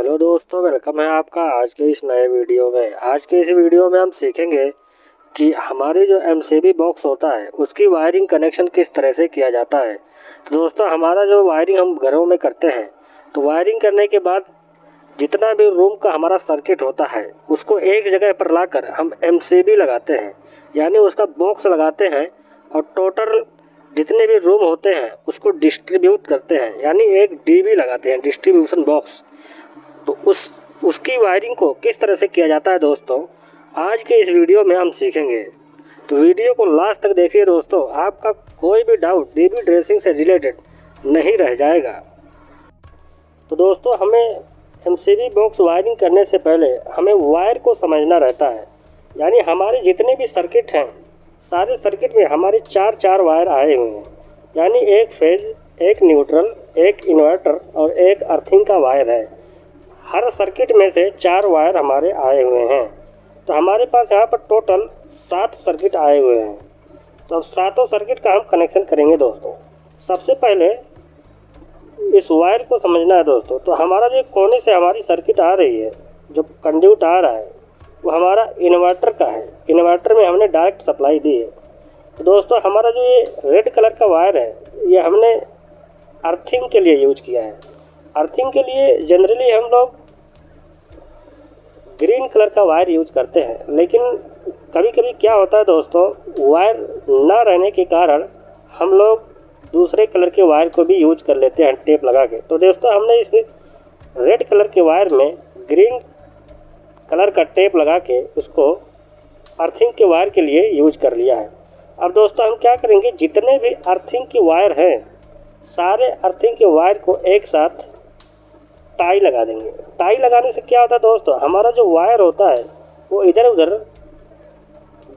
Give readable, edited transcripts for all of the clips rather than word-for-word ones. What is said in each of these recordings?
Hello दोस्तों, welcome है आपका आज के इस नए वीडियो में। आज के इस वीडियो में हम सीखेंगे कि हमारी जो एमसीबी बॉक्स होता है उसकी वायरिंग कनेक्शन किस तरह से किया जाता है। तो दोस्तों, हमारा जो वायरिंग हम घरों में करते हैं, तो वायरिंग करने के बाद जितना भी रूम का हमारा सर्किट होता है उसको एक जगह पर लाकर हम एमसीबी लगाते हैं, यानी उसका बॉक्स लगाते हैं और टोटल जितने भी रूम होते हैं उसको डिस्ट्रीब्यूट करते हैं, यानी एक डीबी लगाते हैं, डिस्ट्रीब्यूशन बॉक्स। तो उसकी वायरिंग को किस तरह से किया जाता है दोस्तों, आज के इस वीडियो में हम सीखेंगे। तो वीडियो को लास्ट तक देखिए दोस्तों, आपका कोई भी डाउट डीबी ड्रेसिंग से रिलेटेड नहीं रह जाएगा। तो दोस्तों, हमें एमसीबी बॉक्स वायरिंग करने से पहले हमें वायर को समझना रहता है, यानी हमारे जितने भी सर्किट हैं सारे सर्किट में हमारे चार वायर आए हुए हैं, यानी एक फेज, एक न्यूट्रल, एक इन्वर्टर और एक अर्थिंग का वायर है। हर सर्किट में से 4 वायर हमारे आए हुए हैं। तो हमारे पास यहाँ पर टोटल 7 सर्किट आए हुए हैं। तो अब सातों सर्किट का हम कनेक्शन करेंगे दोस्तों। सबसे पहले इस वायर को समझना है दोस्तों। तो हमारा जो कोने से हमारी सर्किट आ रही है, जो कंड्यूट आ रहा है, वो हमारा इन्वर्टर का है। इन्वर्टर में हमने डायरेक्ट सप्लाई दी है। तो दोस्तों, हमारा जो ये रेड कलर का वायर है, ये हमने अर्थिंग के लिए यूज किया है। अर्थिंग के लिए जनरली हम लोग ग्रीन कलर का वायर यूज करते हैं, लेकिन कभी कभी क्या होता है दोस्तों, वायर ना रहने के कारण हम लोग दूसरे कलर के वायर को भी यूज कर लेते हैं टेप लगा के। तो दोस्तों, हमने इसमें रेड कलर के वायर में ग्रीन कलर का टेप लगा के उसको अर्थिंग के वायर के लिए यूज कर लिया है। अब दोस्तों, हम क्या करेंगे, जितने भी अर्थिंग के वायर हैं सारे अर्थिंग के वायर को एक साथ टाई लगा देंगे। टाई लगाने से क्या होता है दोस्तों, हमारा जो वायर होता है वो इधर उधर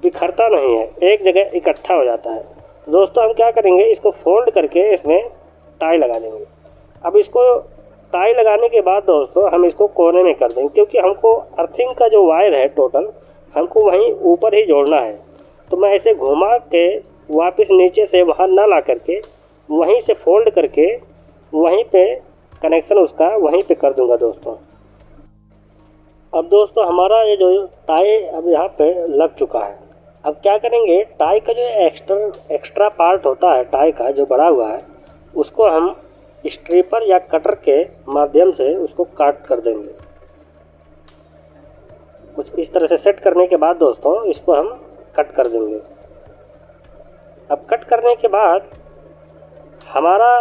बिखरता नहीं है, एक जगह इकट्ठा हो जाता है। दोस्तों, हम क्या करेंगे, इसको फोल्ड करके इसमें टाई लगा देंगे। अब इसको टाई लगाने के बाद दोस्तों हम इसको कोने में कर देंगे, क्योंकि हमको अर्थिंग का जो वायर है टोटल हमको वहीं ऊपर ही जोड़ना है। तो मैं इसे घुमा के वापस नीचे से वहाँ ना ला करके वहीं से फोल्ड करके वहीं पे कनेक्शन उसका वहीं पे कर दूंगा दोस्तों। अब दोस्तों, हमारा ये जो टाई अब यहाँ पे लग चुका है। अब क्या करेंगे, टाई का जो एक्स्ट्रा पार्ट होता है टाई का जो बड़ा हुआ है, उसको हम स्ट्रिपर या कटर के माध्यम से उसको काट कर देंगे। कुछ इस तरह से सेट करने के बाद दोस्तों इसको हम कट कर देंगे। अब कट करने के बाद हमारा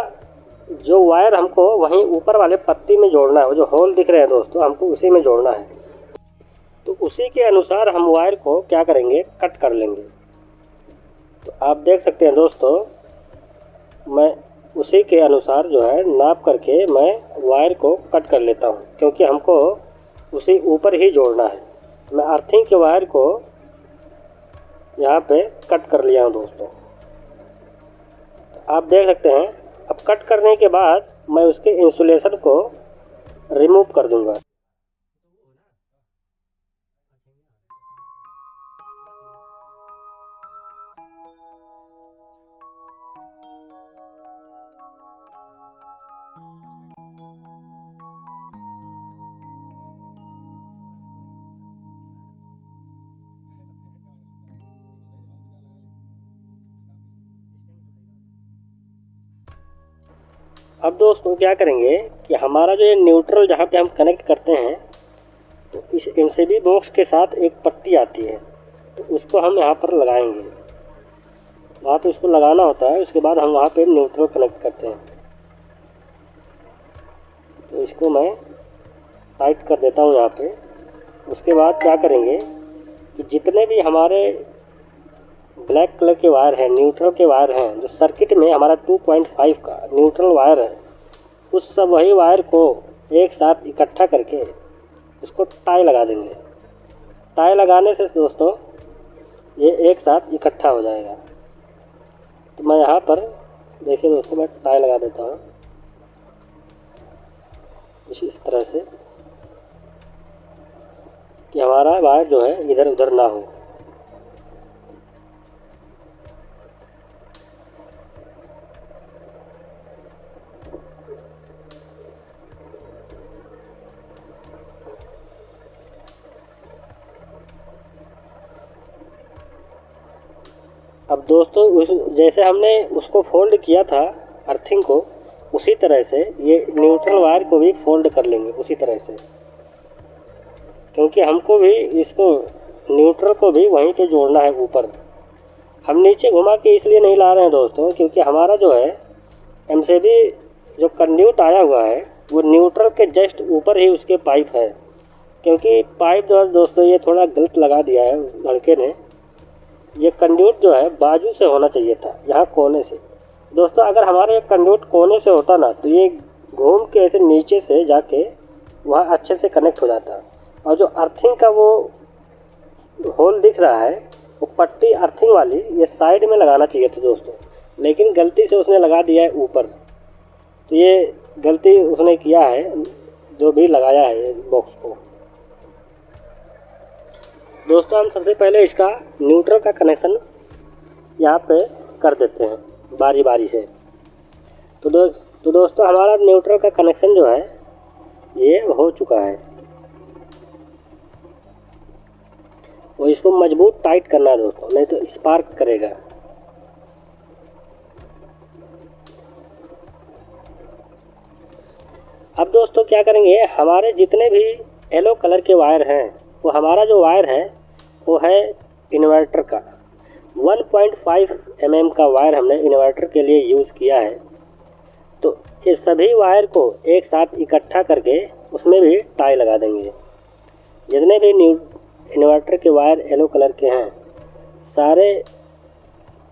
जो वायर हमको वहीं ऊपर वाले पत्ती में जोड़ना है, वो जो होल दिख रहे हैं दोस्तों, हमको उसी में जोड़ना है। तो उसी के अनुसार हम वायर को क्या करेंगे, कट कर लेंगे। तो आप देख सकते हैं दोस्तों, मैं उसी के अनुसार जो है नाप करके मैं वायर को कट कर लेता हूँ, क्योंकि हमको उसी ऊपर ही जोड़ना है। तो मैं अर्थिंग के वायर को यहाँ पे कट कर लिया हूँ दोस्तों। तो आप देख सकते हैं, अब कट करने के बाद मैं उसके इंसुलेशन को रिमूव कर दूंगा। अब दोस्तों क्या करेंगे कि हमारा जो ये न्यूट्रल जहाँ पे हम कनेक्ट करते हैं, तो इस एमसीबी बॉक्स के साथ एक पट्टी आती है, तो उसको हम यहाँ पर लगाएंगे। वहाँ पे उसको लगाना होता है, उसके बाद हम वहाँ पे न्यूट्रल कनेक्ट करते हैं। तो इसको मैं टाइट कर देता हूँ यहाँ पे। उसके बाद क्या करेंगे कि जितने भी हमारे ब्लैक कलर के वायर हैं, न्यूट्रल के वायर हैं, जो सर्किट में हमारा 2.5 का न्यूट्रल वायर है, उस सब वही वायर को एक साथ इकट्ठा करके उसको टाई लगा देंगे। टाई लगाने से दोस्तों ये एक साथ इकट्ठा हो जाएगा। तो मैं यहाँ पर देखिए दोस्तों, मैं टाई लगा देता हूँ इस तरह से कि हमारा वायर जो है इधर उधर ना हो। अब दोस्तों जैसे हमने उसको फोल्ड किया था अर्थिंग को, उसी तरह से ये न्यूट्रल वायर को भी फोल्ड कर लेंगे उसी तरह से, क्योंकि हमको भी इसको न्यूट्रल को भी वहीं पे जोड़ना है ऊपर। हम नीचे घुमा के इसलिए नहीं ला रहे हैं दोस्तों, क्योंकि हमारा जो है एमसीबी जो कंड्यूट आया हुआ है वो न्यूट्रल के जस्ट ऊपर ही उसके पाइप है। क्योंकि पाइप जो है दोस्तों ये थोड़ा गलत लगा दिया है लड़के ने, ये कंड्यूट जो है बाजू से होना चाहिए था, यहाँ कोने से। दोस्तों अगर हमारा ये कंड्यूट कोने से होता ना तो ये घूम के ऐसे नीचे से जाके वहाँ अच्छे से कनेक्ट हो जाता। और जो अर्थिंग का वो होल दिख रहा है वो पट्टी अर्थिंग वाली ये साइड में लगाना चाहिए था दोस्तों, लेकिन गलती से उसने लगा दिया है ऊपर। तो ये गलती उसने किया है जो भी लगाया है ये बॉक्स को। दोस्तों हम सबसे पहले इसका न्यूट्रल का कनेक्शन यहाँ पे कर देते हैं बारी बारी से। तो दोस्तों हमारा न्यूट्रल का कनेक्शन जो है ये हो चुका है, वो इसको मजबूत टाइट करना है दोस्तों, नहीं तो स्पार्क करेगा। अब दोस्तों क्या करेंगे, हमारे जितने भी येलो कलर के वायर हैं वो हमारा जो वायर है वो है इन्वर्टर का 1.5 mm का वायर हमने इन्वर्टर के लिए यूज़ किया है। तो ये सभी वायर को एक साथ इकट्ठा करके उसमें भी टाई लगा देंगे। जितने भी इन्वर्टर के वायर येलो कलर के हैं सारे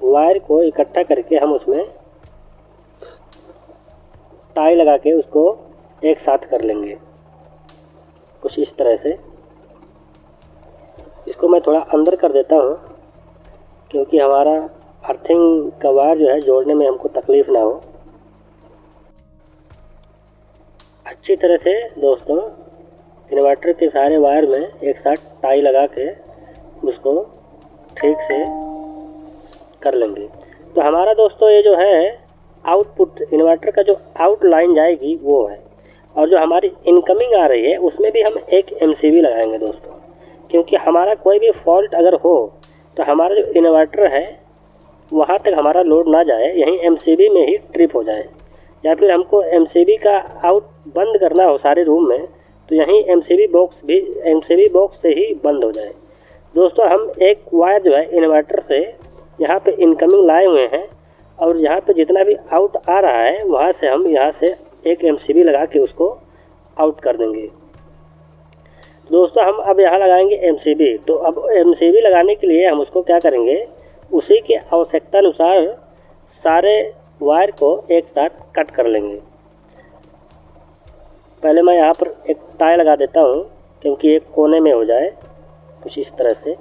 वायर को इकट्ठा करके हम उसमें टाई लगा के उसको एक साथ कर लेंगे कुछ इस तरह से। इसको मैं थोड़ा अंदर कर देता हूँ क्योंकि हमारा अर्थिंग का वायर जो है जोड़ने में हमको तकलीफ़ ना हो। अच्छी तरह से दोस्तों इन्वर्टर के सारे वायर में एक साथ टाई लगा के उसको ठीक से कर लेंगे। तो हमारा दोस्तों ये जो है आउटपुट इन्वर्टर का जो आउट लाइन जाएगी वो है, और जो हमारी इनकमिंग आ रही है उसमें भी हम एक एमसीबी लगाएंगे दोस्तों, क्योंकि हमारा कोई भी फॉल्ट अगर हो तो हमारा जो इन्वर्टर है वहाँ तक हमारा लोड ना जाए, यहीं एमसीबी में ही ट्रिप हो जाए, या फिर हमको एमसीबी का आउट बंद करना हो सारे रूम में तो यहीं एमसीबी बॉक्स से ही बंद हो जाए। दोस्तों हम एक वायर जो है इन्वर्टर से यहाँ पे इनकमिंग लाए हुए हैं, और यहाँ पे जितना भी आउट आ रहा है वहाँ से हम यहाँ से एक एमसीबी लगा के उसको आउट कर देंगे। दोस्तों हम अब यहाँ लगाएंगे एमसीबी। तो अब एमसीबी लगाने के लिए हम उसको क्या करेंगे, उसी के आवश्यकता अनुसार सारे वायर को एक साथ कट कर लेंगे। पहले मैं यहाँ पर एक टाई लगा देता हूँ क्योंकि एक कोने में हो जाए कुछ इस तरह से।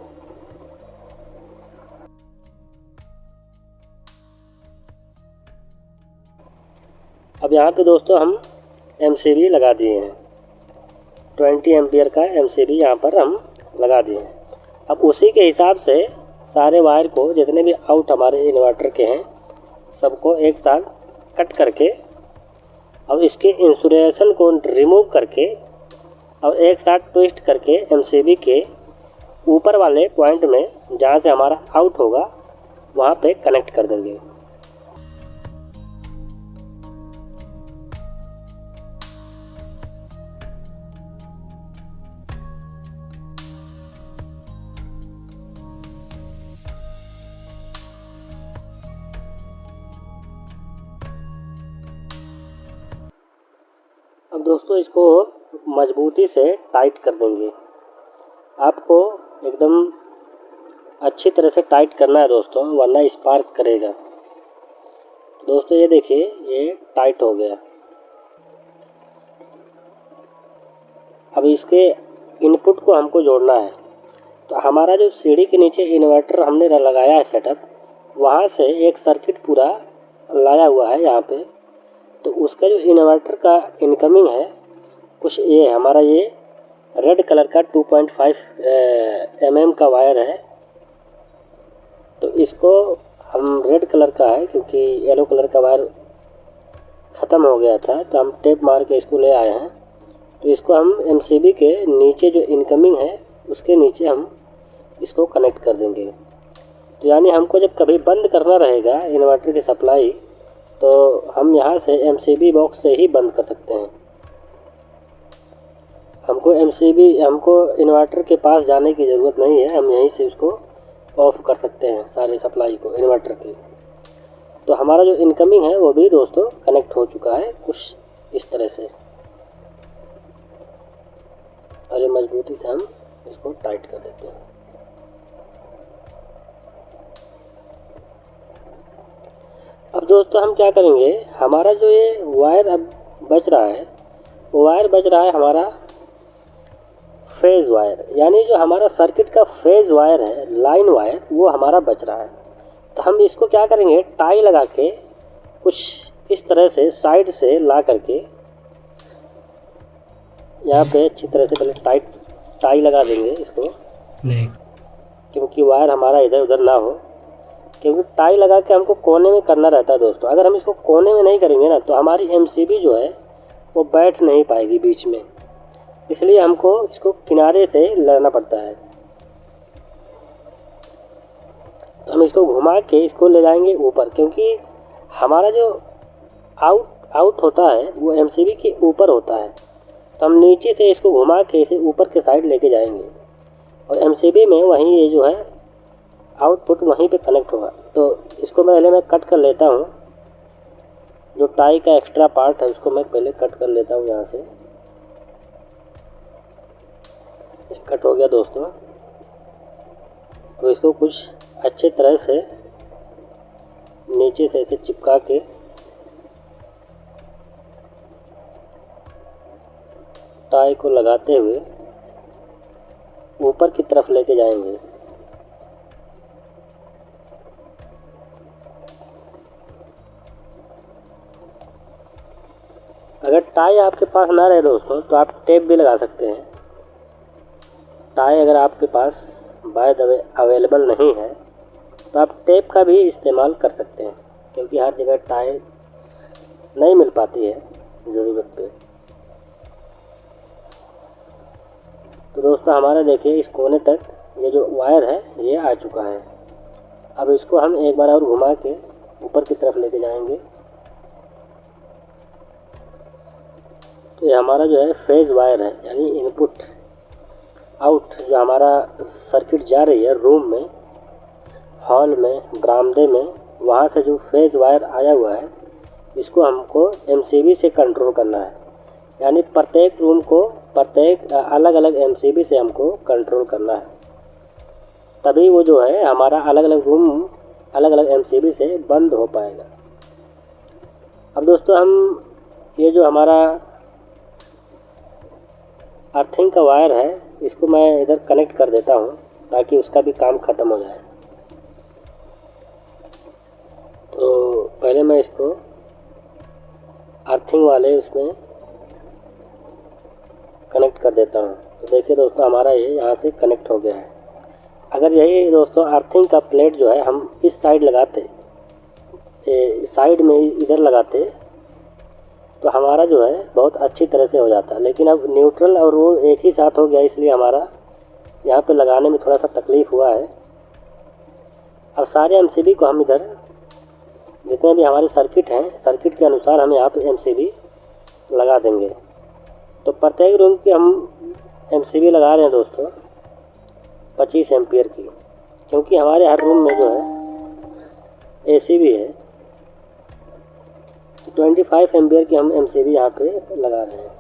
अब यहाँ पे दोस्तों हम एमसीबी लगा दिए हैं, 20 एम्पियर का एमसीबी यहाँ पर हम लगा दिए हैं। अब उसी के हिसाब से सारे वायर को जितने भी आउट हमारे इन्वर्टर के हैं सबको एक साथ कट करके अब इसके इंसुलेशन को रिमूव करके और एक साथ ट्विस्ट करके एमसीबी के ऊपर वाले पॉइंट में जहाँ से हमारा आउट होगा वहाँ पे कनेक्ट कर देंगे। अब दोस्तों इसको मजबूती से टाइट कर देंगे। आपको एकदम अच्छी तरह से टाइट करना है दोस्तों, वरना स्पार्क करेगा। दोस्तों ये देखिए ये टाइट हो गया। अब इसके इनपुट को हमको जोड़ना है। तो हमारा जो सीढ़ी के नीचे इन्वर्टर हमने लगाया है सेटअप, वहाँ से एक सर्किट पूरा लाया हुआ है यहाँ पे। तो उसका जो इन्वर्टर का इनकमिंग है कुछ ये हमारा ये रेड कलर का 2.5 mm का वायर है। तो इसको हम रेड कलर का है क्योंकि येलो कलर का वायर ख़त्म हो गया था, तो हम टेप मार के इसको ले आए हैं। तो इसको हम एमसीबी के नीचे जो इनकमिंग है उसके नीचे हम इसको कनेक्ट कर देंगे। तो यानी हमको जब कभी बंद करना रहेगा इन्वर्टर की सप्लाई, तो हम यहाँ से MCB बॉक्स से ही बंद कर सकते हैं। हमको इन्वर्टर के पास जाने की ज़रूरत नहीं है, हम यहीं से उसको ऑफ़ कर सकते हैं सारे सप्लाई को इन्वर्टर की। तो हमारा जो इनकमिंग है वो भी दोस्तों कनेक्ट हो चुका है कुछ इस तरह से। और ये मजबूती से हम इसको टाइट कर देते हैं। अब दोस्तों हम क्या करेंगे, हमारा जो ये वायर अब बच रहा है, वो वायर बच रहा है हमारा फेज़ वायर, यानी जो हमारा सर्किट का फेज़ वायर है, लाइन वायर, वो हमारा बच रहा है। तो हम इसको क्या करेंगे, टाई लगा के कुछ इस तरह से साइड से ला करके यहाँ पे अच्छी तरह से पहले टाई लगा देंगे इसको, क्योंकि वायर हमारा इधर उधर ना हो। क्योंकि टाई लगा के हमको कोने में करना रहता है दोस्तों। अगर हम इसको कोने में नहीं करेंगे ना, तो हमारी MCB जो है वो बैठ नहीं पाएगी बीच में, इसलिए हमको इसको किनारे से लगाना पड़ता है। तो हम इसको घुमा के इसको ले जाएंगे ऊपर, क्योंकि हमारा जो आउट होता है वो MCB के ऊपर होता है। तो हम नीचे से इसको घुमा के इसे ऊपर के साइड लेके जाएंगे, और MCB में वहीं ये जो है आउटपुट वहीं पे कनेक्ट होगा। तो इसको पहले मैं कट कर लेता हूँ, जो टाई का एक्स्ट्रा पार्ट है उसको मैं पहले कट कर लेता हूँ यहाँ से। कट हो गया दोस्तों। तो इसको कुछ अच्छे तरह से नीचे से ऐसे चिपका के टाई को लगाते हुए ऊपर की तरफ लेके जाएंगे। अगर टाई आपके पास ना रहे दोस्तों, तो आप टेप भी लगा सकते हैं। टाई अगर आपके पास बाय द वे अवेलेबल नहीं है, तो आप टेप का भी इस्तेमाल कर सकते हैं, क्योंकि हर जगह टाई नहीं मिल पाती है ज़रूरत पे। तो दोस्तों हमारा देखिए इस कोने तक ये जो वायर है ये आ चुका है। अब इसको हम एक बार और घुमा के ऊपर की तरफ लेके जाएंगे। तो ये हमारा जो है फेज़ वायर है, यानी इनपुट आउट जो हमारा सर्किट जा रही है रूम में, हॉल में, बरामदे में, वहाँ से जो फेज़ वायर आया हुआ है, इसको हमको MCB से कंट्रोल करना है। यानी प्रत्येक रूम को प्रत्येक अलग अलग MCB से हमको कंट्रोल करना है, तभी वो जो है हमारा अलग अलग रूम अलग अलग MCB से बंद हो पाएगा। अब दोस्तों हम ये जो हमारा अर्थिंग का वायर है, इसको मैं इधर कनेक्ट कर देता हूँ ताकि उसका भी काम ख़त्म हो जाए। तो पहले मैं इसको अर्थिंग वाले उसमें कनेक्ट कर देता हूँ। तो देखिए दोस्तों हमारा ये यहाँ से कनेक्ट हो गया है। अगर यही दोस्तों अर्थिंग का प्लेट जो है हम इस साइड लगाते, साइड में इधर लगाते, तो हमारा जो है बहुत अच्छी तरह से हो जाता। लेकिन अब न्यूट्रल और वो एक ही साथ हो गया, इसलिए हमारा यहाँ पे लगाने में थोड़ा सा तकलीफ़ हुआ है। अब सारे MCB को हम इधर जितने भी हमारे सर्किट हैं, सर्किट के अनुसार हम यहाँ पे MCB लगा देंगे। तो प्रत्येक रूम की हम MCB लगा रहे हैं दोस्तों 25 एम्पियर की, क्योंकि हमारे हर रूम में जो है AC भी है। 25 एम्पियर की हम MCB यहाँ पे लगा रहे हैं।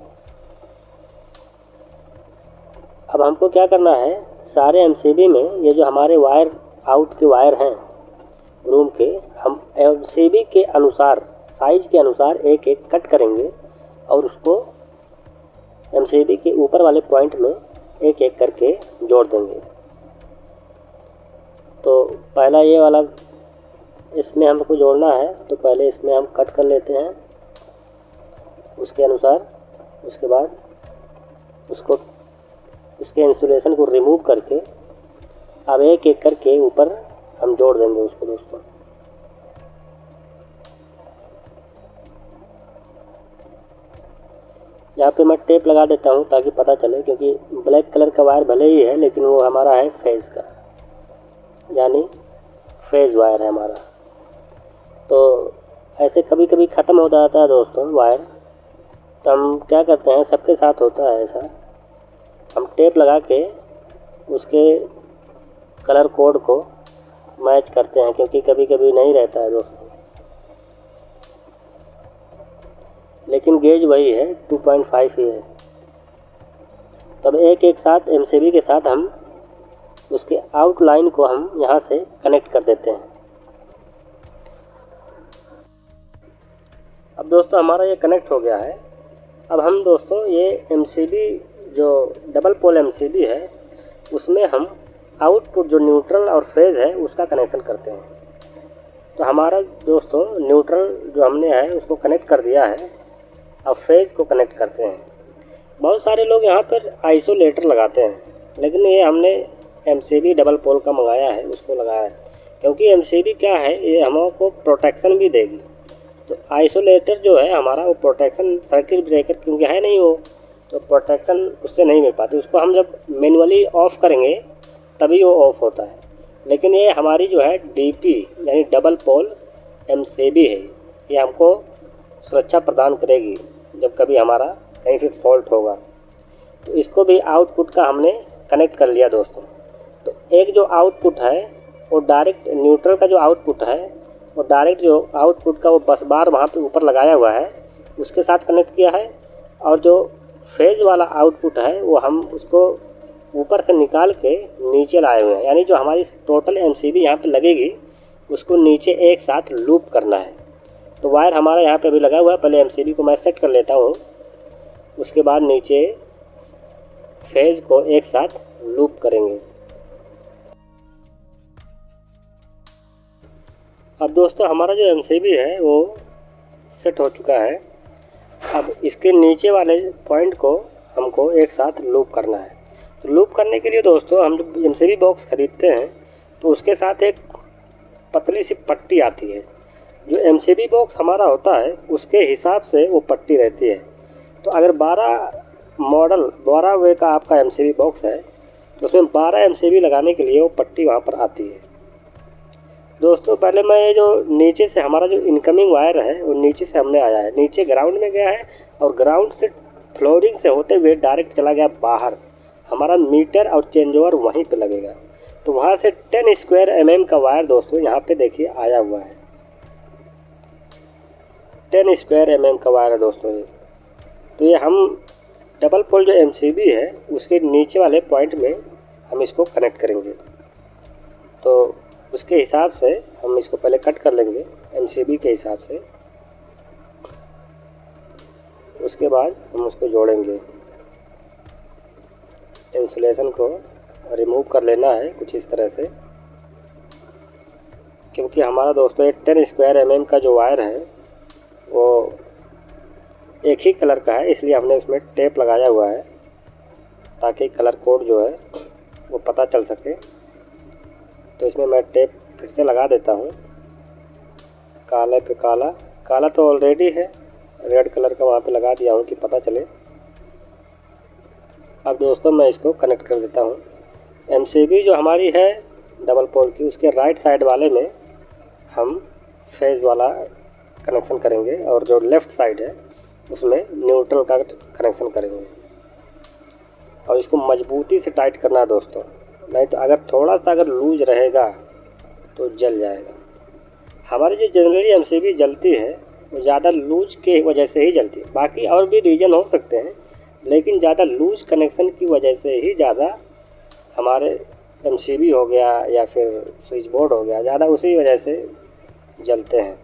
अब हमको क्या करना है, सारे MCB में ये जो हमारे वायर आउट के वायर हैं रूम के, हम MCB के अनुसार साइज के अनुसार एक एक कट करेंगे और उसको MCB के ऊपर वाले पॉइंट में एक एक करके जोड़ देंगे। तो पहला ये वाला इसमें हमको जोड़ना है, तो पहले इसमें हम कट कर लेते हैं उसके अनुसार। उसके बाद उसको उसके इंसुलेशन को रिमूव करके अब एक एक करके ऊपर हम जोड़ देंगे उसको दोस्तों। यहाँ पे मैं टेप लगा देता हूँ ताकि पता चले, क्योंकि ब्लैक कलर का वायर भले ही है लेकिन वो हमारा है फेज़ का, यानी फेज़ वायर है हमारा। तो ऐसे कभी कभी ख़त्म हो जाता है दोस्तों वायर, तो हम क्या करते हैं, सबके साथ होता है ऐसा, हम टेप लगा के उसके कलर कोड को मैच करते हैं, क्योंकि कभी कभी नहीं रहता है दोस्तों। लेकिन गेज वही है, 2.5 ही है। तब एक साथ एमसीबी के साथ हम उसके आउटलाइन को हम यहाँ से कनेक्ट कर देते हैं। अब दोस्तों हमारा ये कनेक्ट हो गया है। अब हम दोस्तों ये एमसीबी जो डबल पोल एमसीबी है उसमें हम आउटपुट जो न्यूट्रल और फेज़ है उसका कनेक्शन करते हैं। तो हमारा दोस्तों न्यूट्रल जो हमने है उसको कनेक्ट कर दिया है, अब फेज़ को कनेक्ट करते हैं। बहुत सारे लोग यहाँ पर आइसोलेटर लगाते हैं, लेकिन ये हमने एमसीबी डबल पोल का मंगाया है, उसको लगाया है, क्योंकि एमसीबी क्या है, ये हमको प्रोटेक्शन भी देगी। तो आइसोलेटर जो है हमारा वो प्रोटेक्शन, सर्किट ब्रेकर क्योंकि है नहीं वो, तो प्रोटेक्शन उससे नहीं मिल पाती। उसको हम जब मैनुअली ऑफ़ करेंगे तभी वो ऑफ़ होता है। लेकिन ये हमारी जो है डीपी यानी डबल पोल एमसीबी है, ये हमको सुरक्षा प्रदान करेगी जब कभी हमारा कहीं पे फॉल्ट होगा। तो इसको भी आउटपुट का हमने कनेक्ट कर लिया दोस्तों। तो एक जो आउटपुट है वो डायरेक्ट न्यूट्रल का जो आउटपुट है वो डायरेक्ट जो आउटपुट का वो बस बार वहाँ पे ऊपर लगाया हुआ है उसके साथ कनेक्ट किया है, और जो फेज़ वाला आउटपुट है वो हम उसको ऊपर से निकाल के नीचे लाए हुए हैं। यानी जो हमारी टोटल एमसीबी यहाँ पे लगेगी उसको नीचे एक साथ लूप करना है। तो वायर हमारा यहाँ पे अभी लगा हुआ है, पहले एमसीबी को मैं सेट कर लेता हूँ, उसके बाद नीचे फेज़ को एक साथ लूप करेंगे। अब दोस्तों हमारा जो एमसीबी है वो सेट हो चुका है। अब इसके नीचे वाले पॉइंट को हमको एक साथ लूप करना है। तो लूप करने के लिए दोस्तों हम जब एमसीबी बॉक्स ख़रीदते हैं तो उसके साथ एक पतली सी पट्टी आती है। जो एमसीबी बॉक्स हमारा होता है उसके हिसाब से वो पट्टी रहती है। तो अगर 12 वे का आपका एमसीबी बॉक्स है तो उसमें 12 एमसीबी लगाने के लिए वो पट्टी वहाँ पर आती है। दोस्तों पहले मैं ये जो नीचे से हमारा जो इनकमिंग वायर है वो नीचे से हमने आया है, नीचे ग्राउंड में गया है और ग्राउंड से फ्लोरिंग से होते हुए डायरेक्ट चला गया बाहर। हमारा मीटर और चेंज ओवर वहीं पे लगेगा। तो वहाँ से 10 स्क्वायर mm का वायर दोस्तों यहाँ पे देखिए आया हुआ है, 10 स्क्वायर mm का वायर है दोस्तों ये। तो ये हम डबल पोल जो एमसीबी है उसके नीचे वाले पॉइंट में हम इसको कनेक्ट करेंगे। तो उसके हिसाब से हम इसको पहले कट कर लेंगे एमसीबी के हिसाब से, उसके बाद हम उसको जोड़ेंगे। इंसुलेशन को रिमूव कर लेना है कुछ इस तरह से, क्योंकि हमारा दोस्तों ये 10 स्क्वायर mm का जो वायर है वो एक ही कलर का है, इसलिए हमने उसमें टेप लगाया हुआ है ताकि कलर कोड जो है वो पता चल सके। तो इसमें मैं टेप फिर से लगा देता हूँ, काले पे काला, काला तो ऑलरेडी है, रेड कलर का वहाँ पे लगा दिया हूँ कि पता चले। अब दोस्तों मैं इसको कनेक्ट कर देता हूँ। एमसीबी जो हमारी है डबल पोल की उसके राइट साइड वाले में हम फेज़ वाला कनेक्शन करेंगे और जो लेफ़्ट साइड है उसमें न्यूट्रल का कनेक्शन करेंगे। और इसको मजबूती से टाइट करना है दोस्तों, नहीं तो अगर थोड़ा सा अगर लूज रहेगा तो जल जाएगा। हमारी जो जनरली एमसीबी जलती है वो ज़्यादा लूज के वजह से ही जलती है, बाकी और भी रीज़न हो सकते हैं, लेकिन ज़्यादा लूज कनेक्शन की वजह से ही ज़्यादा हमारे एमसीबी हो गया या फिर स्विच बोर्ड हो गया, ज़्यादा उसी वजह से जलते हैं।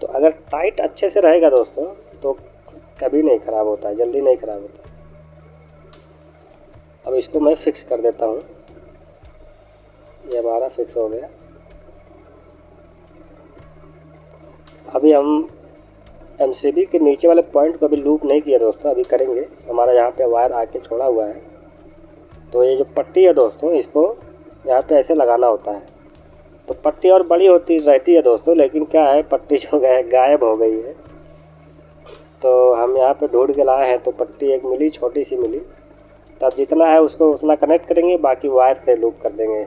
तो अगर टाइट अच्छे से रहेगा दोस्तों तो कभी नहीं ख़राब होता है, जल्दी नहीं ख़राब होता। अब इसको मैं फिक्स कर देता हूँ, ये हमारा फिक्स हो गया। अभी हम एमसीबी के नीचे वाले पॉइंट को अभी लूप नहीं किया दोस्तों, अभी करेंगे। हमारा यहाँ पे वायर आके छोड़ा हुआ है, तो ये जो पट्टी है दोस्तों इसको यहाँ पे ऐसे लगाना होता है। तो पट्टी और बड़ी होती रहती है दोस्तों, लेकिन क्या है पट्टी जो गायब हो गई है, तो हम यहाँ पे ढूंढ के लाए हैं। तो पट्टी एक मिली, छोटी सी मिली, तो अब जितना है उसको उतना कनेक्ट करेंगे, बाकी वायर से लूप कर देंगे।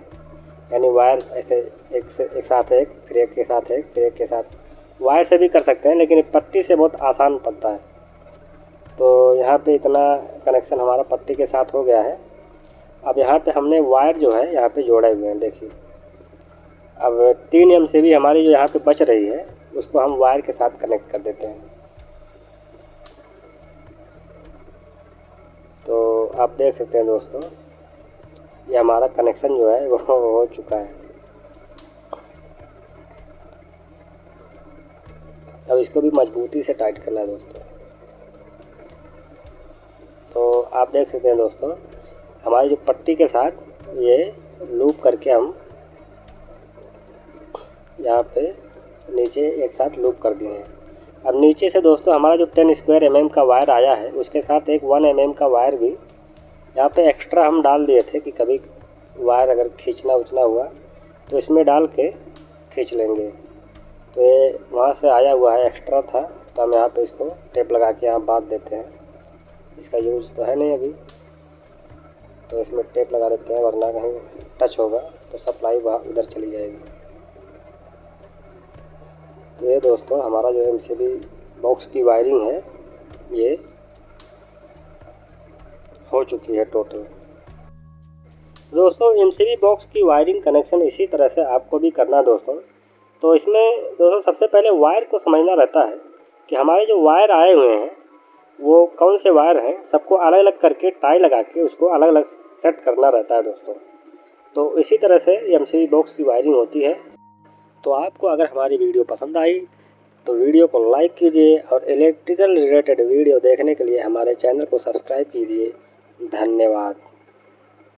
यानी वायर ऐसे एक साथ एक, फिर एक के साथ एक, फिर एक के साथ। वायर से भी कर सकते हैं लेकिन पट्टी से बहुत आसान पड़ता है। तो यहाँ पे इतना कनेक्शन हमारा पट्टी के साथ हो गया है। अब यहाँ पे हमने वायर जो है यहाँ पे जोड़े हुए हैं, देखिए। अब 3 MCB हमारी जो यहाँ पे बच रही है उसको हम वायर के साथ कनेक्ट कर देते हैं। तो आप देख सकते हैं दोस्तों, ये हमारा कनेक्शन जो है वो हो चुका है। अब इसको भी मजबूती से टाइट करना है दोस्तों। तो आप देख सकते हैं दोस्तों, हमारी जो पट्टी के साथ ये लूप करके हम यहाँ पे नीचे एक साथ लूप कर दिए हैं। अब नीचे से दोस्तों हमारा जो 10 स्क्वायर mm का वायर आया है उसके साथ एक 1 mm का वायर भी यहाँ पे एक्स्ट्रा हम डाल दिए थे कि कभी वायर अगर खींचना उचना हुआ तो इसमें डाल के खींच लेंगे। तो ये वहाँ से आया हुआ है, एक्स्ट्रा था, तो हम यहाँ पे इसको टेप लगा के यहाँ बांध देते हैं। इसका यूज़ तो है नहीं अभी, तो इसमें टेप लगा देते हैं, वरना कहीं टच होगा तो सप्लाई वहाँ उधर चली जाएगी। तो ये दोस्तों हमारा जो MCB बॉक्स की वायरिंग है ये हो चुकी है टोटल। दोस्तों MCB बॉक्स की वायरिंग कनेक्शन इसी तरह से आपको भी करना है दोस्तों। तो इसमें दोस्तों सबसे पहले वायर को समझना रहता है कि हमारे जो वायर आए हुए हैं वो कौन से वायर हैं, सबको अलग अलग करके टाई लगा के उसको अलग अलग सेट करना रहता है दोस्तों। तो इसी तरह से MCB बॉक्स की वायरिंग होती है। तो आपको अगर हमारी वीडियो पसंद आई तो वीडियो को लाइक कीजिए और इलेक्ट्रिकल रिलेटेड वीडियो देखने के लिए हमारे चैनल को सब्सक्राइब कीजिए। धन्यवाद।